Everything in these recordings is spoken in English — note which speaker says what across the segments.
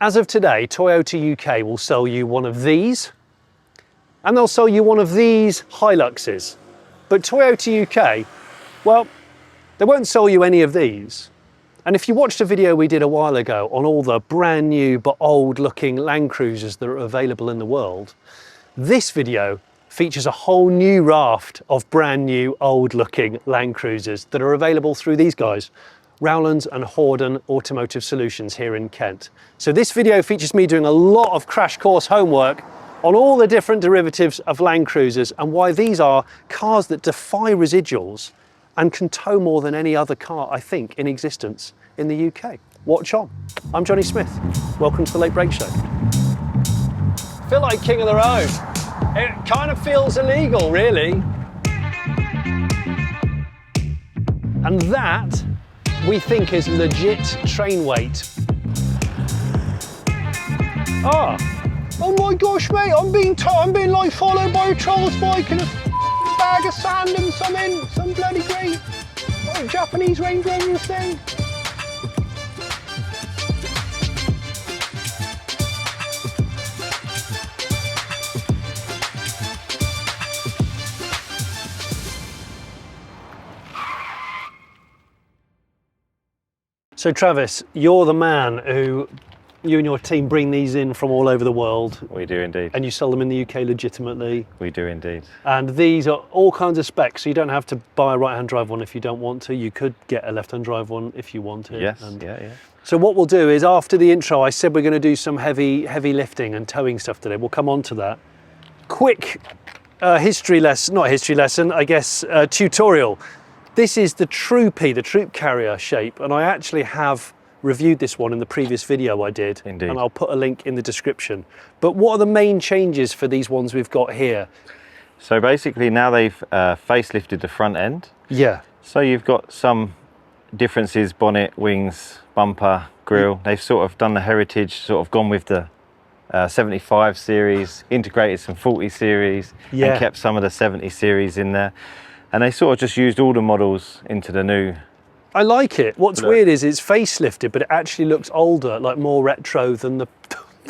Speaker 1: As of today, Toyota UK will sell you one of these, and they'll sell you one of these Hiluxes. But Toyota UK, well, they won't sell you any of these. And if you watched a video we did a while ago on all the brand new but old looking Land Cruisers that are available in the world, this video features a whole new raft of brand new old looking Land Cruisers that are available through these guys, Rowlands and Horden Automotive Solutions here in Kent. So this video features me doing a lot of crash course homework on all the different derivatives of Land Cruisers and why these are cars that defy residuals and can tow more than any other car, I think, in existence in the UK. Watch on. I'm Jonny Smith. Welcome to the Late Break Show. I feel like king of the road. It kind of feels illegal, really. And that, we think, is legit train weight. Oh my gosh, mate, I'm being like followed by a Trolls bike and a bag of sand and some bloody great Japanese Range Rover thing. So Travis, you're the man who, you and your team bring these in from all over the world.
Speaker 2: We do indeed.
Speaker 1: And you sell them in the UK legitimately.
Speaker 2: We do indeed.
Speaker 1: And these are all kinds of specs, so you don't have to buy a right-hand drive one if you don't want to. You could get a left-hand drive one if you wanted.
Speaker 2: Yes,
Speaker 1: and
Speaker 2: yeah.
Speaker 1: So what we'll do is, after the intro, I said we're going to do some heavy lifting and towing stuff today. We'll come on to that. Quick tutorial. This is the Troopy, the troop carrier shape, and I actually have reviewed this one in the previous video I did.
Speaker 2: Indeed.
Speaker 1: And I'll put a link in the description. But what are the main changes for these ones we've got here?
Speaker 2: So basically now they've facelifted the front end.
Speaker 1: Yeah.
Speaker 2: So you've got some differences, bonnet, wings, bumper, grille. They've sort of done the heritage, sort of gone with the 75 series, integrated some 40 series, and kept some of the 70 series in there. And they sort of just used all the models into the new.
Speaker 1: I like it. What's weird is it's facelifted, but it actually looks older, like more retro than the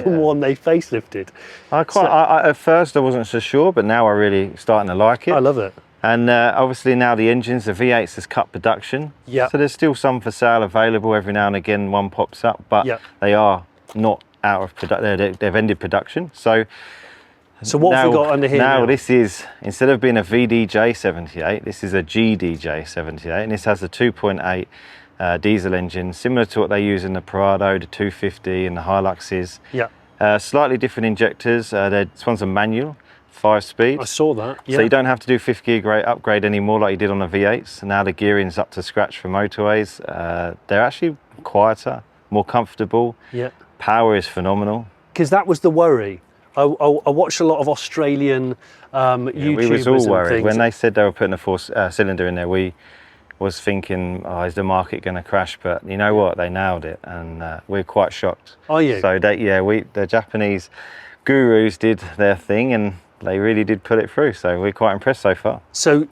Speaker 1: one they facelifted.
Speaker 2: At first I wasn't so sure, but now I'm really starting to like it.
Speaker 1: I love it.
Speaker 2: And obviously now the engines, the V8s has cut production.
Speaker 1: Yeah.
Speaker 2: So there's still some for sale available. Every now and again one pops up, but they are not out of production. They've ended production. So
Speaker 1: what have we got under here now?
Speaker 2: This is, instead of being a VDJ78, this is a GDJ78, and this has a 2.8 diesel engine, similar to what they use in the Prado, the 250 and the Hiluxes.
Speaker 1: Yeah.
Speaker 2: Slightly different injectors. This one's a manual, 5-speed.
Speaker 1: I saw that. Yeah.
Speaker 2: So you don't have to do 5th gear upgrade anymore like you did on the V8s. Now the gearing's up to scratch for motorways. They're actually quieter, more comfortable.
Speaker 1: Yeah.
Speaker 2: Power is phenomenal.
Speaker 1: Because that was the worry. I watched a lot of Australian YouTubers.
Speaker 2: We was all worried
Speaker 1: things.
Speaker 2: when they said they were putting a 4-cylinder in there. We was thinking, oh, is the market going to crash? But you know what? They nailed it, and we're quite shocked.
Speaker 1: Are you?
Speaker 2: So the Japanese gurus did their thing, and they really did put it through. So we're quite impressed so far.
Speaker 1: So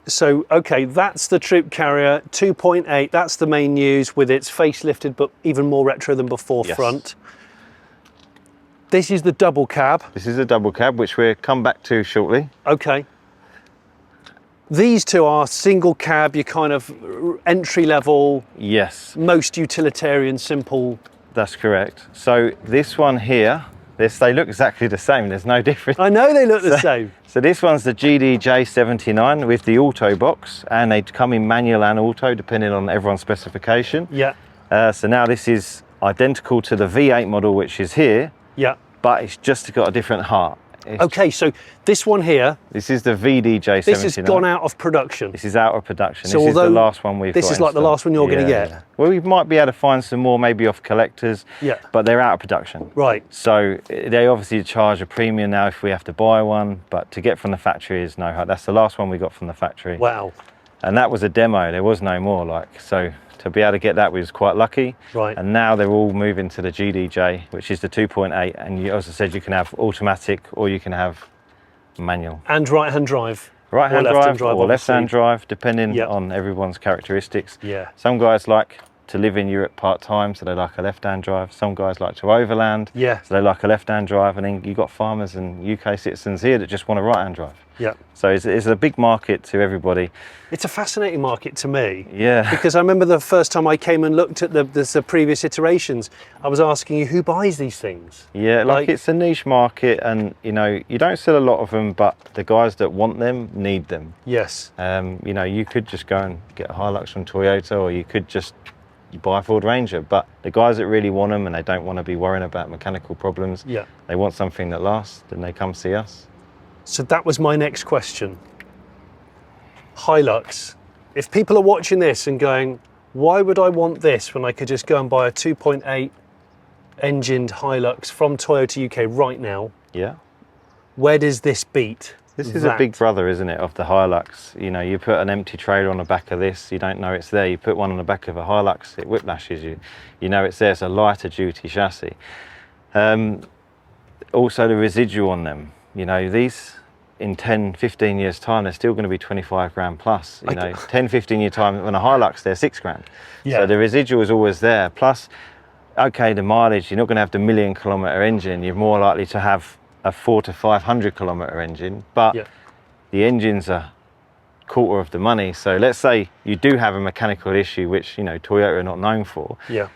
Speaker 1: okay, that's the Troop Carrier 2.8. That's the main news with its facelifted, but even more retro than before front. This is the double cab.
Speaker 2: This is a double cab, which we'll come back to shortly.
Speaker 1: Okay. These two are single cab, your kind of entry level.
Speaker 2: Yes.
Speaker 1: Most utilitarian, simple.
Speaker 2: That's correct. So this one here, they look exactly the same. There's no difference.
Speaker 1: I know they look the same.
Speaker 2: So this one's the GDJ79 with the auto box, and they come in manual and auto depending on everyone's specification.
Speaker 1: Yeah.
Speaker 2: So now this is identical to the V8 model, which is here.
Speaker 1: Yeah.
Speaker 2: But it's just got a different heart.
Speaker 1: Okay, so this one here.
Speaker 2: This is the VDJ79.
Speaker 1: This has gone out of production.
Speaker 2: This is out of production.
Speaker 1: So
Speaker 2: this is the last one we've got.
Speaker 1: This is like the last one you're going to get.
Speaker 2: Yeah. Well, we might be able to find some more, maybe off collectors.
Speaker 1: Yeah.
Speaker 2: But they're out of production.
Speaker 1: Right.
Speaker 2: So they obviously charge a premium now if we have to buy one, but to get from the factory is no. That's the last one we got from the factory.
Speaker 1: Wow.
Speaker 2: And that was a demo. There was no more. So to be able to get that, we was quite lucky.
Speaker 1: Right.
Speaker 2: And now they're all moving to the GDJ, which is the 2.8. And you, as I said, you can have automatic or you can have manual.
Speaker 1: And right-hand drive.
Speaker 2: Right-hand drive or left-hand drive, depending on everyone's characteristics.
Speaker 1: Yeah.
Speaker 2: Some guys like to live in Europe part-time, so they like a left-hand drive. Some guys like to overland,
Speaker 1: Yeah.
Speaker 2: so they like a left-hand drive. And then you've got farmers and UK citizens here that just want a right-hand drive.
Speaker 1: Yeah.
Speaker 2: So it's a big market to everybody.
Speaker 1: It's a fascinating market to me.
Speaker 2: Yeah.
Speaker 1: Because I remember the first time I came and looked at the previous iterations, I was asking you, who buys these things?
Speaker 2: Yeah, like it's a niche market, and you know, you don't sell a lot of them, but the guys that want them need them.
Speaker 1: Yes.
Speaker 2: You know, you could just go and get a Hilux from Toyota, or you could just buy a Ford Ranger, but the guys that really want them and they don't want to be worrying about mechanical problems,
Speaker 1: Yeah.
Speaker 2: they want something that lasts, then they come see us.
Speaker 1: So that was my next question. Hilux. If people are watching this and going, why would I want this when I could just go and buy a 2.8 engined Hilux from Toyota UK right now?
Speaker 2: Yeah.
Speaker 1: Where does this beat?
Speaker 2: This is a big brother, isn't it, of the Hilux. You know, you put an empty trailer on the back of this, you don't know it's there. You put one on the back of a Hilux, it whiplashes you. You know it's there, it's a lighter duty chassis. Also the residual on them. You know, these in 10, 15 years time, they're still going to be 25 grand plus. You know, 10, 15 year time, when a Hilux, they're 6 grand.
Speaker 1: Yeah.
Speaker 2: So the residual is always there. Plus, okay, the mileage, you're not going to have the 1,000,000 kilometre engine. You're more likely to have a 400 to 500 kilometre engine, but
Speaker 1: Yeah.
Speaker 2: the engine's a quarter of the money. So let's say you do have a mechanical issue, which, you know, Toyota are not known for.
Speaker 1: Yeah.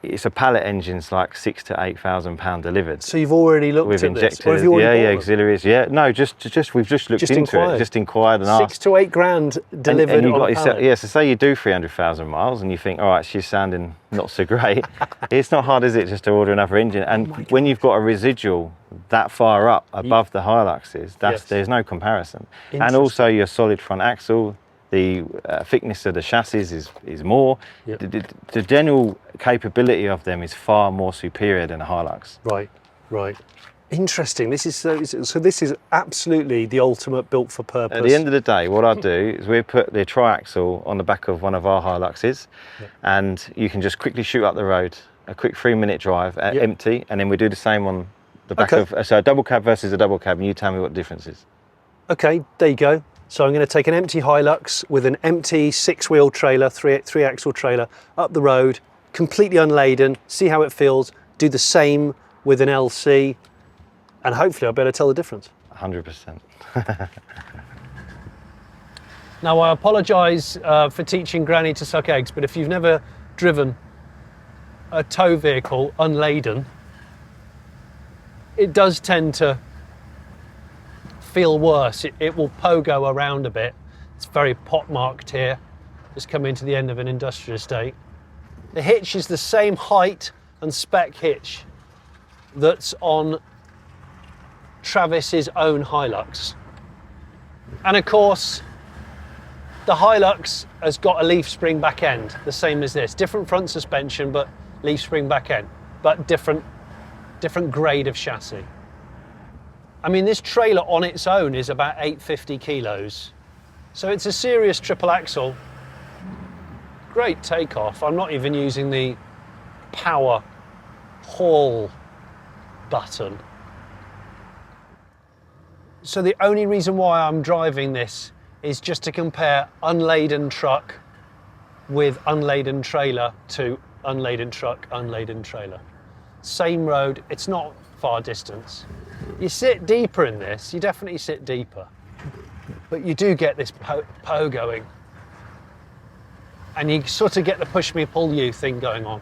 Speaker 2: It's a pallet engine's like £6,000 to £8,000 delivered.
Speaker 1: So you've already looked
Speaker 2: With
Speaker 1: at this?
Speaker 2: injectors,
Speaker 1: Or have you already bought them?
Speaker 2: auxiliaries, yeah. No, we've just looked into
Speaker 1: inquired.
Speaker 2: it, just inquired and
Speaker 1: 6
Speaker 2: asked.
Speaker 1: to 8 grand delivered
Speaker 2: and you've
Speaker 1: on
Speaker 2: got
Speaker 1: a
Speaker 2: yourself,
Speaker 1: pallet.
Speaker 2: yeah, so say you do 300,000 miles and you think, all right, she's sounding not so great. It's not hard, is it, just to order another engine? And when you've got a residual that far up above the Hiluxes, there's no comparison. And also your solid front axle, the thickness of the chassis is more.
Speaker 1: Yep.
Speaker 2: The general capability of them is far more superior than a Hilux.
Speaker 1: Right, right. Interesting. This is so this is absolutely the ultimate built for purpose.
Speaker 2: At the end of the day, what I do is we put the triaxle on the back of one of our Hiluxes, and you can just quickly shoot up the road, a quick 3-minute drive empty, and then we do the same on the back of so a double cab versus a double cab, and you tell me what the difference is.
Speaker 1: Okay, there you go. So I'm going to take an empty Hilux with an empty 6-wheel trailer, three axle trailer, up the road, completely unladen, see how it feels, do the same with an LC, and hopefully I'll be able to tell the difference.
Speaker 2: 100%.
Speaker 1: Now I apologise for teaching Granny to suck eggs, but if you've never driven a tow vehicle unladen, it does tend to feel worse. It will pogo around a bit. It's very pot-marked here, just coming to the end of an industrial estate. The hitch is the same height and spec hitch that's on Travis's own Hilux. And of course, the Hilux has got a leaf spring back end, the same as this. Different front suspension, but leaf spring back end, but different grade of chassis. I mean, this trailer on its own is about 850 kilos. So it's a serious triple axle. Great takeoff. I'm not even using the power haul button. So the only reason why I'm driving this is just to compare unladen truck with unladen trailer to unladen truck, unladen trailer. Same road, it's not far distance. You sit deeper in this, you definitely sit deeper, but you do get this pogoing, and you sort of get the push me pull you thing going on.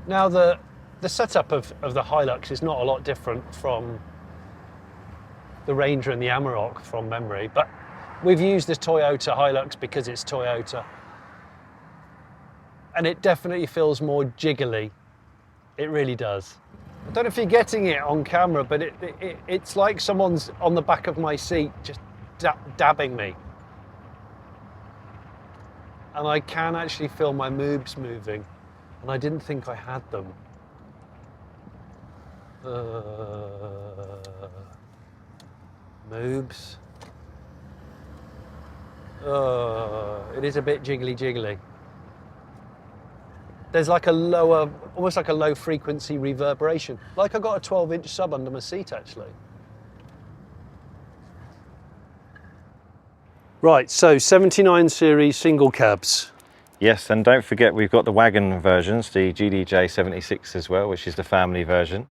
Speaker 1: Now the setup of the Hilux is not a lot different from the Ranger and the Amarok from memory, but we've used this Toyota Hilux because it's Toyota, and it definitely feels more jiggly. It really does. I don't know if you're getting it on camera, but it's like someone's on the back of my seat just dabbing me. And I can actually feel my moobs moving, and I didn't think I had them. Moobs. It is a bit jiggly. There's like a lower, almost like a low frequency reverberation. Like I got a 12-inch sub under my seat actually. Right, so 79 series single cabs.
Speaker 2: Yes, and don't forget we've got the wagon versions, the GDJ76 as well, which is the family version.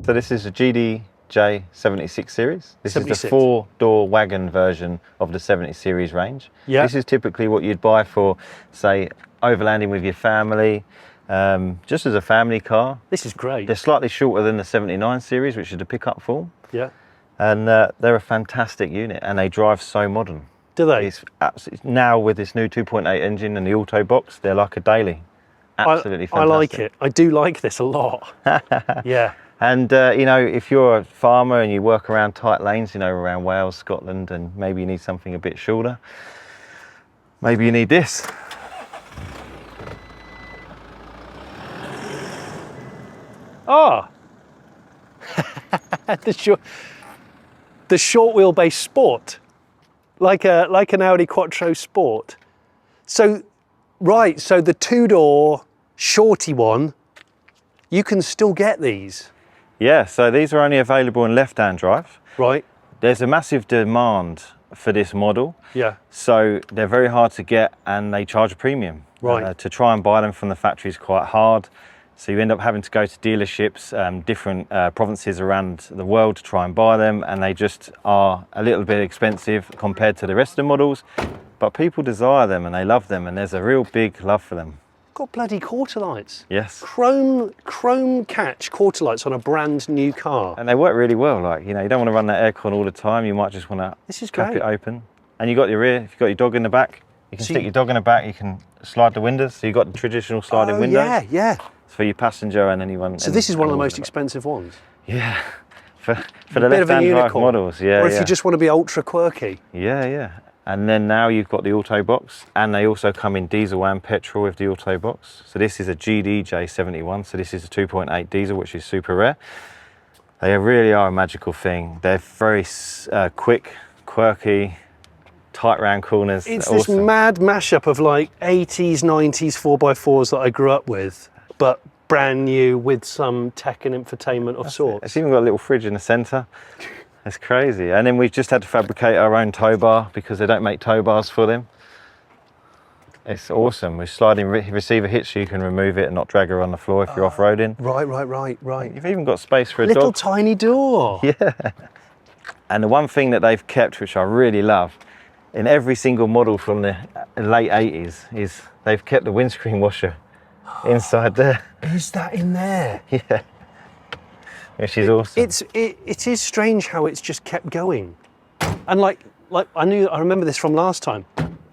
Speaker 2: So this is a GDJ76 series. This
Speaker 1: 76.
Speaker 2: is the 4-door wagon version of the 70 series range.
Speaker 1: Yeah.
Speaker 2: This is typically what you'd buy for, say, overlanding with your family, just as a family car.
Speaker 1: This is great.
Speaker 2: They're slightly shorter than the 79 series, which is the pickup form.
Speaker 1: Yeah.
Speaker 2: And they're a fantastic unit, and they drive so modern.
Speaker 1: Do they?
Speaker 2: It's absolutely, now with this new 2.8 engine and the auto box, they're like a daily. Absolutely fantastic.
Speaker 1: I like it. I do like this a lot. Yeah.
Speaker 2: And you know, if you're a farmer and you work around tight lanes, you know, around Wales, Scotland, and maybe you need something a bit shorter, maybe you need this.
Speaker 1: Ah, the short wheelbase Sport, like an Audi Quattro Sport. So, right, so the 2-door shorty one, you can still get these.
Speaker 2: Yeah, so these are only available in left-hand drive.
Speaker 1: Right.
Speaker 2: There's a massive demand for this model.
Speaker 1: Yeah.
Speaker 2: So they're very hard to get, and they charge a premium.
Speaker 1: Right.
Speaker 2: To try and buy them from the factory is quite hard. So you end up having to go to dealerships, different provinces around the world to try and buy them, and they just are a little bit expensive compared to the rest of the models. But people desire them and they love them, and there's a real big love for them.
Speaker 1: Got bloody quarter lights.
Speaker 2: Yes.
Speaker 1: Chrome catch quarter lights on a brand new car.
Speaker 2: And they work really well. Like, you know, you don't want to run that aircon all the time. You might just want to cap it open. And you got your rear. If you've got your dog in the back, you can stick your dog in the back. You can slide the windows. So you've got the traditional sliding windows.
Speaker 1: Yeah, yeah.
Speaker 2: For your passenger and anyone.
Speaker 1: So this is one of the most expensive ones.
Speaker 2: Yeah, for the left-hand drive models. Yeah,
Speaker 1: or if you just want to be ultra quirky.
Speaker 2: Yeah, yeah. And then now you've got the auto box, and they also come in diesel and petrol with the auto box. So this is a GDJ71. So this is a 2.8 diesel, which is super rare. They really are a magical thing. They're very quick, quirky, tight round corners.
Speaker 1: It's this mad mashup of like 80s, 90s 4x4s that I grew up with, but brand new with some tech and infotainment of sorts.
Speaker 2: It's even got a little fridge in the centre. It's crazy. And then we've just had to fabricate our own tow bar because they don't make tow bars for them. It's awesome. With sliding receiver hitch, so you can remove it and not drag her on the floor if you're off-roading.
Speaker 1: Right.
Speaker 2: You've even got space for a
Speaker 1: little
Speaker 2: dog.
Speaker 1: tiny door.
Speaker 2: Yeah. And the one thing that they've kept, which I really love, in every single model from the late 80s, is they've kept the windscreen washer inside there.
Speaker 1: Is that in there?
Speaker 2: Yeah. Which is awesome.
Speaker 1: It is strange how it's just kept going. And like I remember this from last time.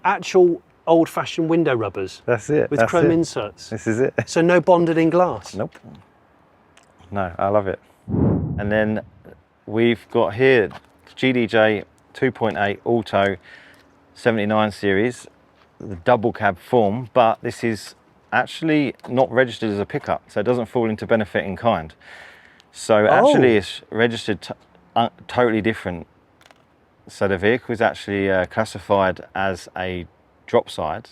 Speaker 1: Actual old-fashioned window rubbers.
Speaker 2: That's it.
Speaker 1: With chrome inserts.
Speaker 2: This is it.
Speaker 1: So no bonded in glass.
Speaker 2: Nope. No, I love it. And then we've got here GDJ 2.8 Auto 79 series, the double cab form, but this is actually not registered as a pickup, so it doesn't fall into benefit in kind. So actually it's registered totally different. So the vehicle is actually classified as a drop side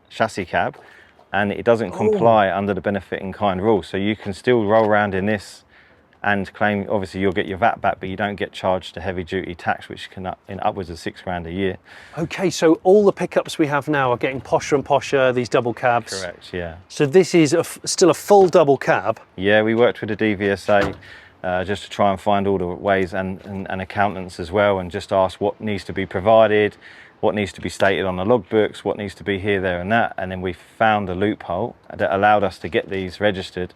Speaker 2: chassis cab, and it doesn't comply under the benefit in kind rule. So you can still roll around in this and claim, obviously you'll get your VAT back, but you don't get charged the heavy duty tax, which can in upwards of £6,000 a year. Okay,
Speaker 1: so all the pickups we have now are getting posher and posher, these double cabs.
Speaker 2: Correct, yeah.
Speaker 1: So this is still a full double cab.
Speaker 2: Yeah, we worked with the DVSA just to try and find all the ways and accountants as well, and just ask what needs to be provided, what needs to be stated on the logbooks, what needs to be here, there and that. And then we found a loophole that allowed us to get these registered.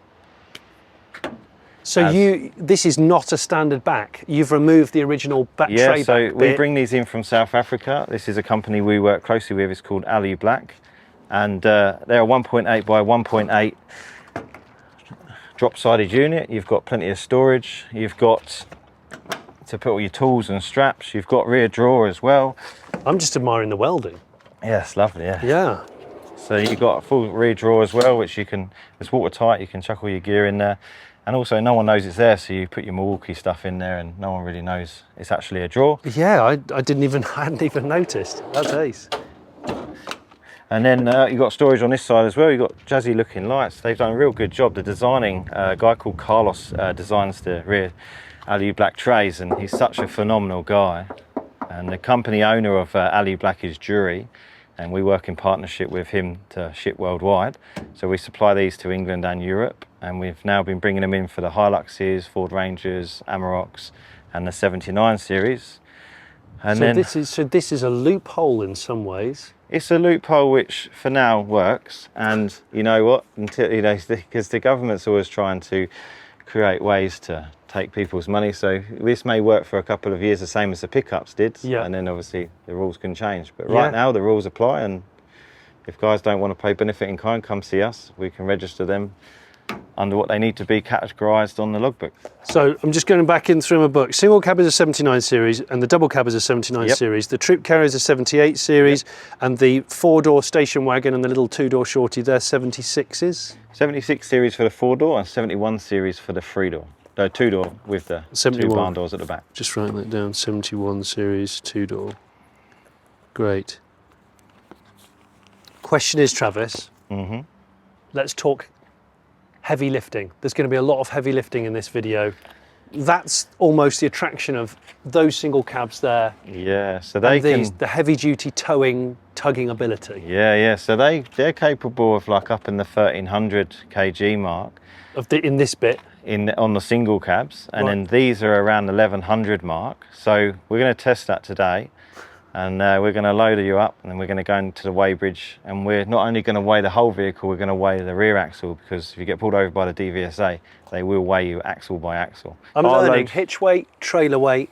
Speaker 1: So this is not a standard back. You've removed the original back tray back.
Speaker 2: Yeah, so we bring these in from South Africa. This is a company we work closely with. It's called Alublack, and they're a 1.8 by 1.8 drop-sided unit. You've got plenty of storage. You've got to put all your tools and straps. You've got rear drawer as well.
Speaker 1: I'm just admiring the welding.
Speaker 2: Yeah, it's lovely. Yeah.
Speaker 1: Yeah.
Speaker 2: So you've got a full rear drawer as well, which it's watertight. You can chuck all your gear in there. And also, no one knows it's there, so you put your Milwaukee stuff in there, and no one really knows it's actually a drawer.
Speaker 1: Yeah, I hadn't even noticed. That's ace.
Speaker 2: And then you've got storage on this side as well. You've got jazzy-looking lights. They've done a real good job. The designing, a guy called Carlos designs the rear Alublack trays, and he's such a phenomenal guy. And the company owner of Alublack is Jury, and we work in partnership with him to ship worldwide. So we supply these to England and Europe, and we've now been bringing them in for the Hiluxes, Ford Rangers, Amaroks, and the 79 series. And
Speaker 1: so this is a loophole in some ways.
Speaker 2: It's a loophole which for now works, and you know what, until, you know, because the government's always trying to create ways to take people's money, so this may work for a couple of years, the same as the pickups did,
Speaker 1: yeah.
Speaker 2: And then obviously the rules can change, but right now the rules apply, and if guys don't want to pay benefit in kind, come see us. We can register them under what they need to be categorised on the logbook.
Speaker 1: So I'm just going back in through my book. Single cab is a 79 series and the double cab is a 79 series. The troop carrier is a 78 series and the 4-door station wagon and the little 2-door shorty, they're 76s?
Speaker 2: 76 series for the 4-door and 71 series for the 3-door. No, 2-door with the 2 barn doors at the back.
Speaker 1: Just writing that down, 71 series 2-door. Great. Question is, Travis, let's talk heavy lifting. There's going to be a lot of heavy lifting in this video. That's almost the attraction of those single cabs there.
Speaker 2: Yeah, so they can...
Speaker 1: the heavy duty towing, tugging ability.
Speaker 2: Yeah, so they're capable of like up in the 1300 kg mark.
Speaker 1: In this bit?
Speaker 2: On the single cabs, and then these are around the 1100 mark. So we're going to test that today. And we're going to load you up, and then we're going to go into the weighbridge, and we're not only going to weigh the whole vehicle, we're going to weigh the rear axle, because if you get pulled over by the DVSA, they will weigh you axle by axle.
Speaker 1: I'm learning hitch weight, trailer weight,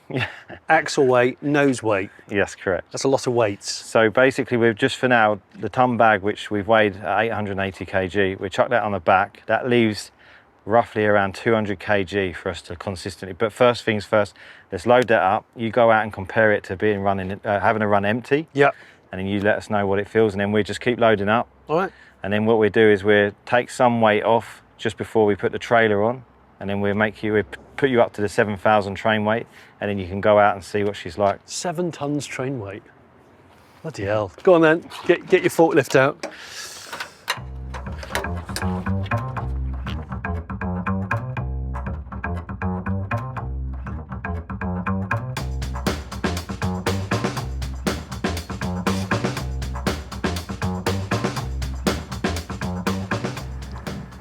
Speaker 1: axle weight, nose weight.
Speaker 2: Yes, correct.
Speaker 1: That's a lot of weights.
Speaker 2: So basically, we've just for now, the ton bag, which we've weighed at 880 kg, we chuck that on the back. That leaves roughly around 200 kg for us to consistently, but first things first, let's load that up. You go out and compare it to having a run empty. Yeah. And then you let us know what it feels, and then we just keep loading up.
Speaker 1: All right.
Speaker 2: And then what we do is we take some weight off just before we put the trailer on, and then we put you up to the 7,000 train weight, and then you can go out and see what she's like.
Speaker 1: 7 tons train weight. Bloody hell. Go on then, get your forklift out.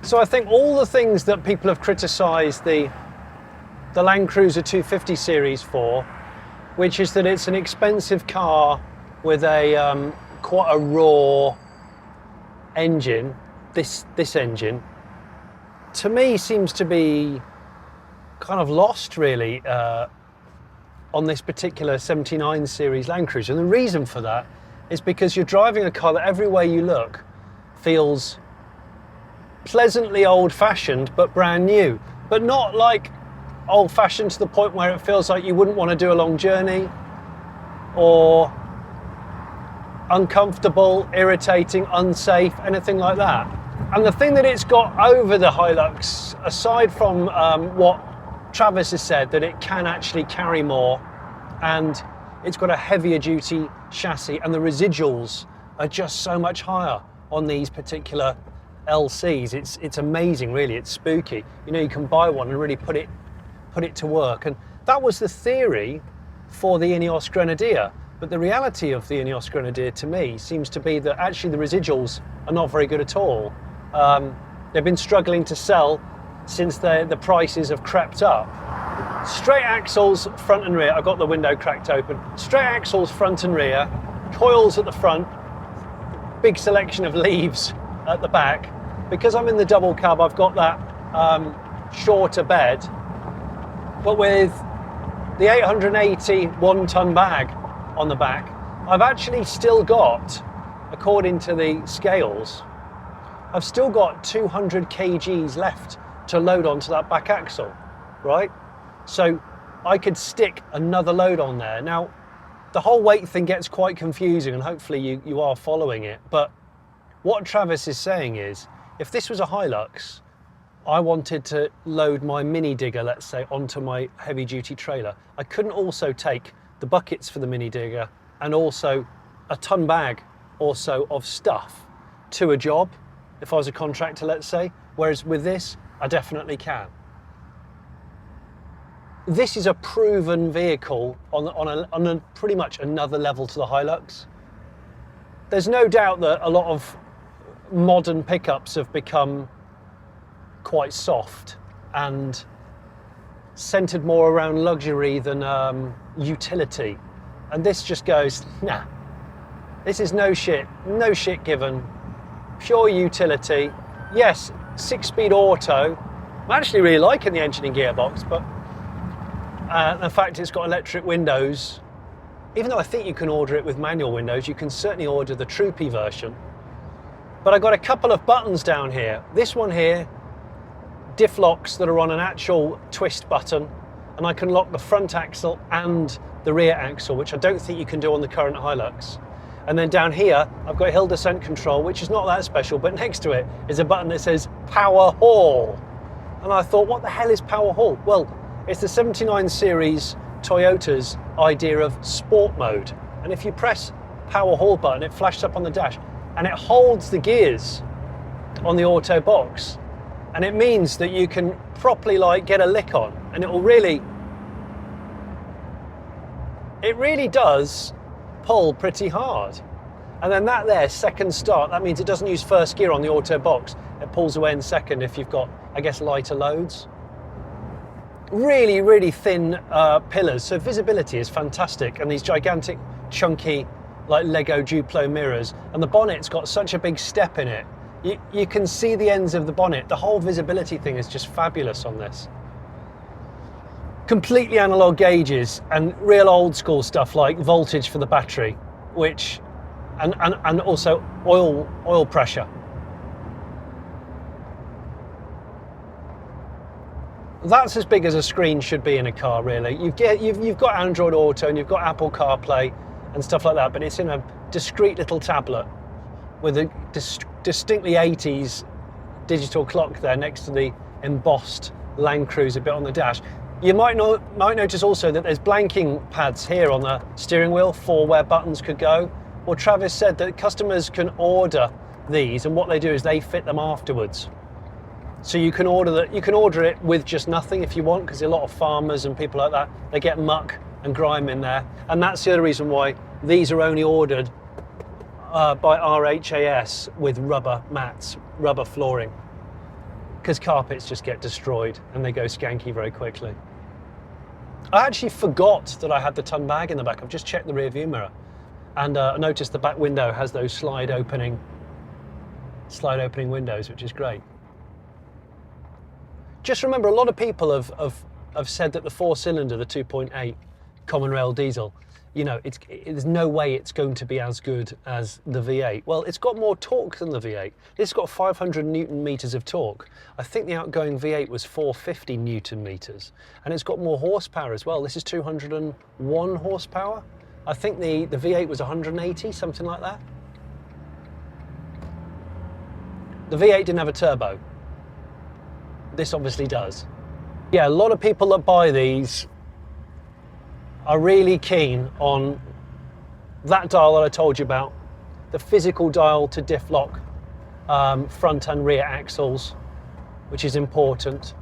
Speaker 1: So I think all the things that people have criticised the Land Cruiser 250 series for, which is that it's an expensive car with a quite a raw engine, this engine, to me seems to be kind of lost really on this particular 79 series Land Cruiser. And the reason for that is because you're driving a car that everywhere you look feels pleasantly old-fashioned but brand new, but not like old-fashioned to the point where it feels like you wouldn't want to do a long journey, or uncomfortable, irritating, unsafe, anything like that. And the thing that it's got over the Hilux, aside from what Travis has said, that it can actually carry more, and it's got a heavier duty chassis, and the residuals are just so much higher on these particular LCs. It's amazing, really. It's spooky. You know, you can buy one and really put it to work. And that was the theory for the Ineos Grenadier. But the reality of the Ineos Grenadier, to me, seems to be that actually the residuals are not very good at all. They've been struggling to sell since the prices have crept up. Straight axles, front and rear. I've got the window cracked open. Straight axles, front and rear. Coils at the front. Big selection of leaves at the back. Because I'm in the double cab, I've got that shorter bed, but with the 880 1-ton bag on the back, I've actually still got, according to the scales, I've still got 200 kgs left to load onto that back axle, right? So I could stick another load on there. Now, the whole weight thing gets quite confusing, and hopefully you are following it, but what Travis is saying is, if this was a Hilux, I wanted to load my mini digger, let's say, onto my heavy duty trailer. I couldn't also take the buckets for the mini digger and also a ton bag or so of stuff to a job, if I was a contractor, let's say, whereas with this, I definitely can. this is a proven vehicle on a pretty much another level to the Hilux. There's no doubt that a lot of modern pickups have become quite soft and centered more around luxury than utility. And this just goes, nah, this is no shit given. Pure utility. Yes, 6-speed auto. I'm actually really liking the engine and gearbox, but the fact it's got electric windows, even though I think you can order it with manual windows, you can certainly order the Troopy version. But I've got a couple of buttons down here. This one here, diff locks that are on an actual twist button, and I can lock the front axle and the rear axle, which I don't think you can do on the current Hilux. And then down here, I've got hill descent control, which is not that special, but next to it is a button that says Power Haul. And I thought, what the hell is Power Haul? Well, it's the 79 Series Toyota's idea of sport mode. And if you press Power Haul button, it flashes up on the dash, and it holds the gears on the auto box. And it means that you can properly get a lick on, and it really does pull pretty hard. And then that there, second start, that means it doesn't use first gear on the auto box. It pulls away in second if you've got, I guess, lighter loads. Really, really thin pillars, so visibility is fantastic. And these gigantic, chunky, like Lego Duplo mirrors. And the bonnet's got such a big step in it. You can see the ends of the bonnet. The whole visibility thing is just fabulous on this. Completely analog gauges and real old school stuff like voltage for the battery, which, and also oil pressure. That's as big as a screen should be in a car, really. You've got Android Auto and you've got Apple CarPlay and stuff like that, but it's in a discrete little tablet with a distinctly 80s digital clock there next to the embossed Land Cruiser bit on the dash. You might notice also that there's blanking pads here on the steering wheel for where buttons could go. Well, Travis said that customers can order these, and what they do is they fit them afterwards. So you can order it with just nothing if you want, because a lot of farmers and people like that, they get muck and grime in there, and that's the other reason why these are only ordered by RHAS with rubber mats, rubber flooring, because carpets just get destroyed and they go skanky very quickly. I actually forgot that I had the ton bag in the back. I've just checked the rear view mirror, and I noticed the back window has those slide opening windows, which is great. Just remember, a lot of people have said that the 4-cylinder, the 2.8 common rail diesel, you know, there's no way it's going to be as good as the V8. Well, it's got more torque than the V8. It's got 500 Newton meters of torque. I think the outgoing V8 was 450 Newton meters, and it's got more horsepower as well. This is 201 horsepower. I think the V8 was 180, something like that. The V8 didn't have a turbo. This obviously does. Yeah, a lot of people that buy these are really keen on that dial that I told you about, the physical dial to diff lock front and rear axles, which is important.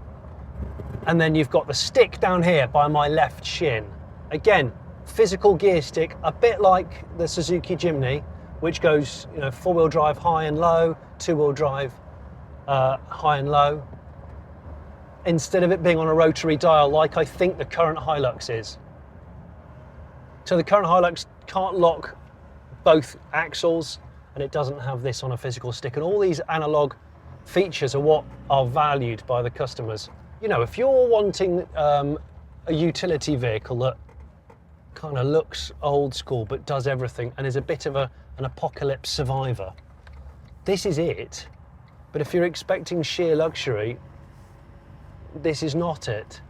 Speaker 1: And then you've got the stick down here by my left shin. Again, physical gear stick, a bit like the Suzuki Jimny, which goes, you know, 4-wheel drive high and low, 2-wheel drive high and low, instead of it being on a rotary dial like I think the current Hilux is. So the current Hilux can't lock both axles, and it doesn't have this on a physical stick. And all these analog features are what are valued by the customers. You know, if you're wanting a utility vehicle that kind of looks old school but does everything and is a bit of an apocalypse survivor, this is it. But if you're expecting sheer luxury, this is not it.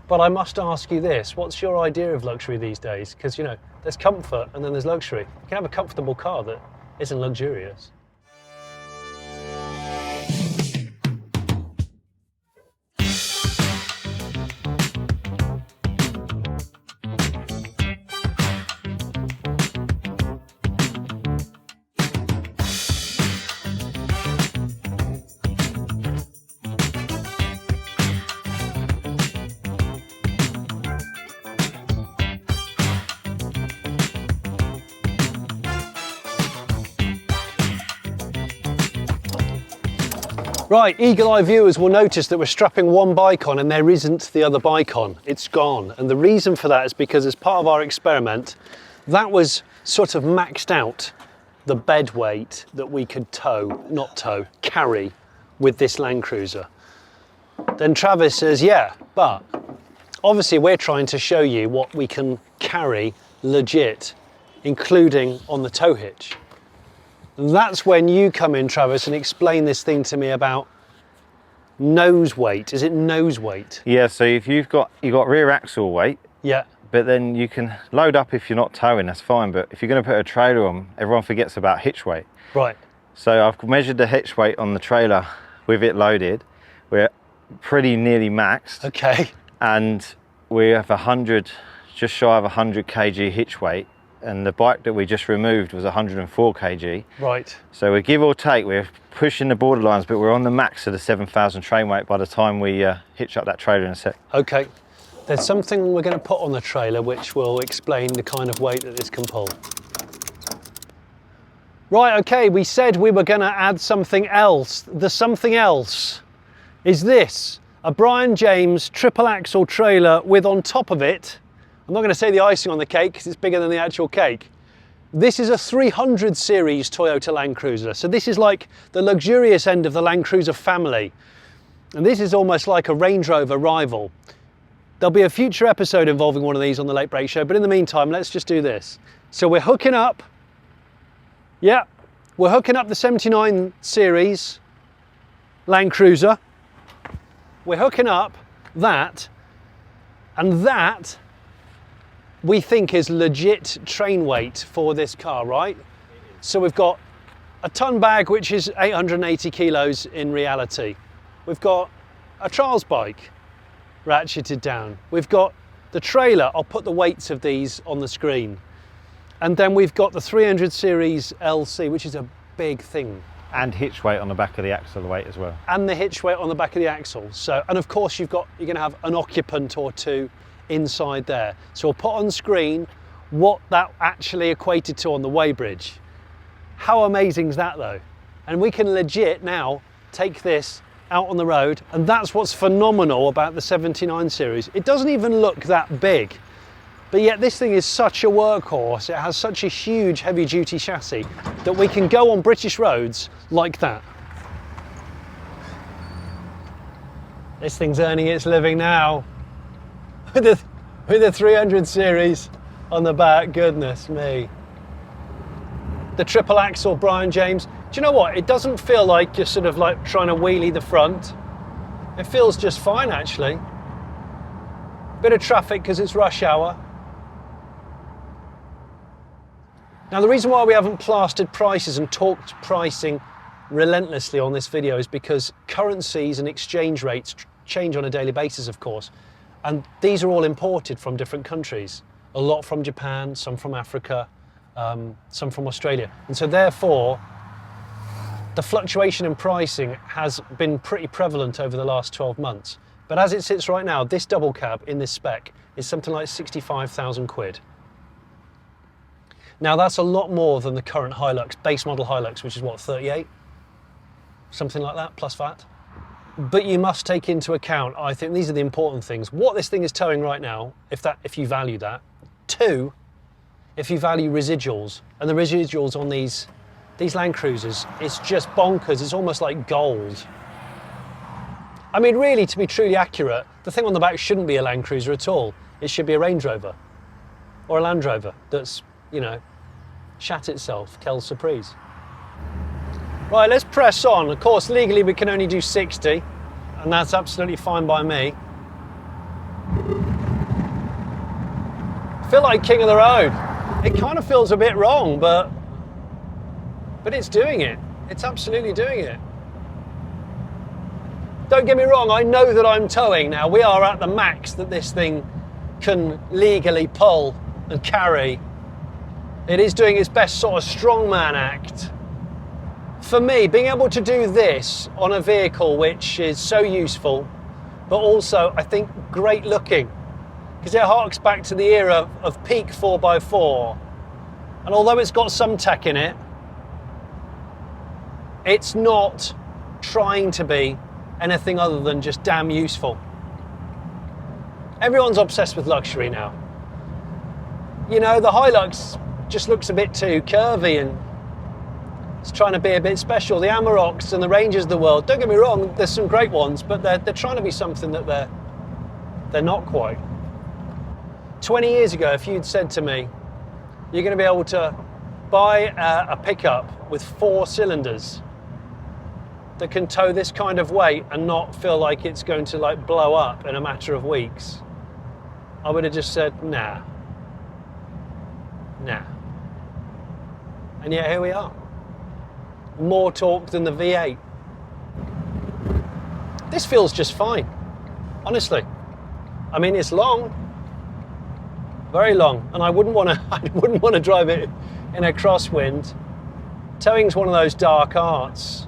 Speaker 1: But I must ask you this, what's your idea of luxury these days? Because, you know, there's comfort and then there's luxury. You can have a comfortable car that isn't luxurious. Right, eagle-eye viewers will notice that we're strapping one bike on and there isn't the other bike on. It's gone. And the reason for that is because as part of our experiment, that was sort of maxed out the bed weight that we could carry with this Land Cruiser. Then Travis says, yeah, but obviously we're trying to show you what we can carry legit, including on the tow hitch. And that's when you come in, Travis, and explain this thing to me about nose weight. Is it nose weight?
Speaker 2: Yeah, so if you've got rear axle weight,
Speaker 1: yeah,
Speaker 2: but then you can load up if you're not towing, that's fine. But if you're going to put a trailer on, everyone forgets about hitch weight.
Speaker 1: Right.
Speaker 2: So I've measured the hitch weight on the trailer with it loaded. We're pretty nearly maxed.
Speaker 1: Okay.
Speaker 2: And we have just shy of 100 kg hitch weight. And the bike that we just removed was 104 kg.
Speaker 1: Right.
Speaker 2: So we give or take, we're pushing the borderlines, but we're on the max of the 7,000 train weight by the time we hitch up that trailer in a sec.
Speaker 1: Okay. There's something we're going to put on the trailer which will explain the kind of weight that this can pull. Right, okay, we said we were going to add something else. The something else is this, a Brian James triple axle trailer with on top of it, I'm not going to say the icing on the cake because it's bigger than the actual cake. This is a 300 series Toyota Land Cruiser. So this is like the luxurious end of the Land Cruiser family. And this is almost like a Range Rover rival. There'll be a future episode involving one of these on the Late Break Show, but in the meantime, let's just do this. So we're hooking up, we're hooking up the 79 series Land Cruiser. We're hooking up that, and that we think is legit train weight for this car, right? So we've got a ton bag, which is 880 kilos in reality. We've got a trials bike ratcheted down. We've got the trailer, I'll put the weights of these on the screen. And then we've got the 300 series LC, which is a big thing.
Speaker 2: And hitch weight on the back of the axle weight as well.
Speaker 1: And the hitch weight on the back of the axle. So, and of course you're going to have an occupant or two inside there. So we'll put on screen what that actually equated to on the weighbridge. How amazing is that though? And we can legit now take this out on the road, and that's what's phenomenal about the 79 series. It doesn't even look that big, but yet this thing is such a workhorse. It has such a huge heavy duty chassis that we can go on British roads like that. This thing's earning its living now. With the 300 series on the back, goodness me. The triple axle Brian James. Do you know what? It doesn't feel like you're sort of like trying to wheelie the front. It feels just fine actually. Bit of traffic because it's rush hour. Now the reason why we haven't plastered prices and talked pricing relentlessly on this video is because currencies and exchange rates change on a daily basis, of course. And these are all imported from different countries. A lot from Japan, some from Africa, some from Australia. And so therefore, the fluctuation in pricing has been pretty prevalent over the last 12 months. But as it sits right now, this double cab in this spec is something like 65,000 quid. Now that's a lot more than the current Hilux, base model Hilux, which is what, 38? Something like that, plus VAT. But you must take into account, I think these are the important things, what this thing is towing right now, if you value that. Two, if you value residuals, and the residuals on these Land Cruisers, it's just bonkers, it's almost like gold. I mean, really, to be truly accurate, the thing on the back shouldn't be a Land Cruiser at all. It should be a Range Rover, or a Land Rover that's, you know, shat itself, quelle surprise. Right, let's press on. Of course, legally we can only do 60, and that's absolutely fine by me. I feel like king of the road. It kind of feels a bit wrong, but it's doing it. It's absolutely doing it. Don't get me wrong, I know that I'm towing now. We are at the max that this thing can legally pull and carry. It is doing its best sort of strongman act. For me, being able to do this on a vehicle which is so useful, but also I think great looking, because it harks back to the era of peak 4x4. And although it's got some tech in it, it's not trying to be anything other than just damn useful. Everyone's obsessed with luxury now. You know, the Hilux just looks a bit too curvy and it's trying to be a bit special. The Amaroks and the Rangers of the world, don't get me wrong, there's some great ones, but they're trying to be something that they're not quite. 20 years ago, if you'd said to me, you're going to be able to buy a pickup with 4 cylinders that can tow this kind of weight and not feel like it's going to like blow up in a matter of weeks, I would have just said, nah. And yet here we are. More torque than the V8. This feels just fine, honestly. I mean, it's long, very long, and I wouldn't want to drive it in a crosswind. Towing's one of those dark arts.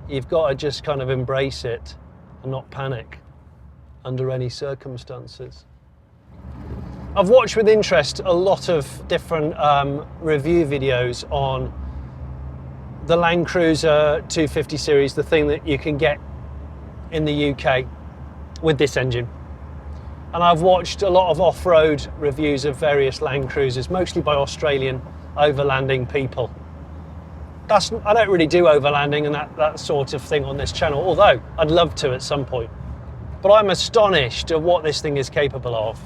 Speaker 1: You've got to just kind of embrace it and not panic under any circumstances. I've watched with interest a lot of different review videos on the Land Cruiser 250 series, the thing that you can get in the UK with this engine. And I've watched a lot of off-road reviews of various Land Cruisers, mostly by Australian overlanding people. I don't really do overlanding and that sort of thing on this channel, although I'd love to at some point. But I'm astonished at what this thing is capable of.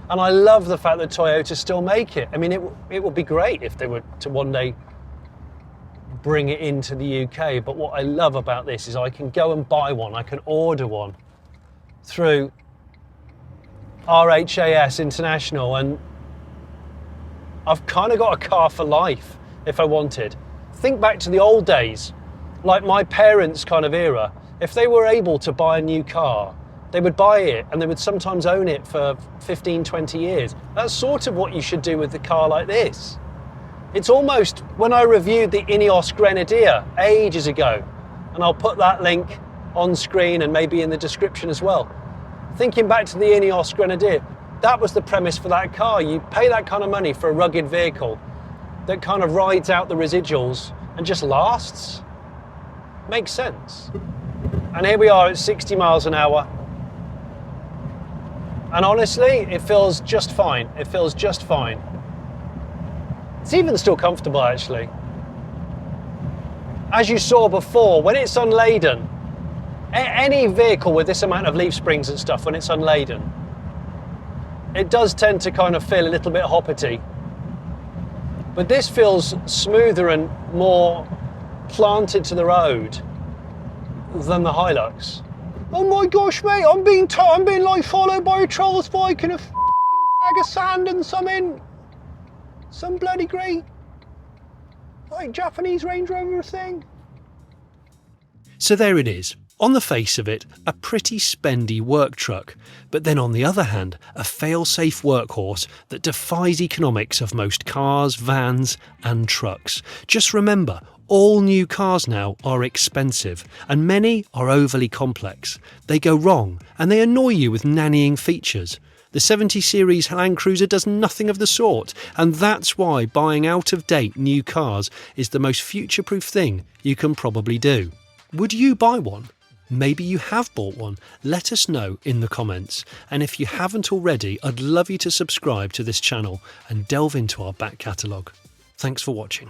Speaker 1: And I love the fact that Toyota still make it. I mean, it would be great if they were to one day bring it into the UK. But what I love about this is I can go and buy one. I can order one through RHAS International, and I've kind of got a car for life if I wanted. Think back to the old days, like my parents' kind of era. If they were able to buy a new car, they would buy it and they would sometimes own it for 15, 20 years. That's sort of what you should do with a car like this. It's almost, when I reviewed the Ineos Grenadier ages ago, and I'll put that link on screen and maybe in the description as well. Thinking back to the Ineos Grenadier, that was the premise for that car. You pay that kind of money for a rugged vehicle that kind of rides out the residuals and just lasts. Makes sense. And here we are at 60 miles an hour. And honestly, it feels just fine. It feels just fine. It's even still comfortable, actually. As you saw before, when it's unladen, any vehicle with this amount of leaf springs and stuff, when it's unladen, it does tend to kind of feel a little bit hoppity. But this feels smoother and more planted to the road than the Hilux. Oh my gosh, mate, I'm being like followed by a trolls bike and a bag of sand and some bloody great, like Japanese Range Rover thing.
Speaker 3: So there it is. On the face of it, a pretty spendy work truck, but then on the other hand, a fail-safe workhorse that defies economics of most cars, vans and trucks. Just remember, all new cars now are expensive, and many are overly complex. They go wrong, and they annoy you with nannying features. The 70 series Land Cruiser does nothing of the sort, and that's why buying out-of-date new cars is the most future-proof thing you can probably do. Would you buy one? Maybe you have bought one. Let us know in the comments. And if you haven't already, I'd love you to subscribe to this channel and delve into our back catalogue. Thanks for watching.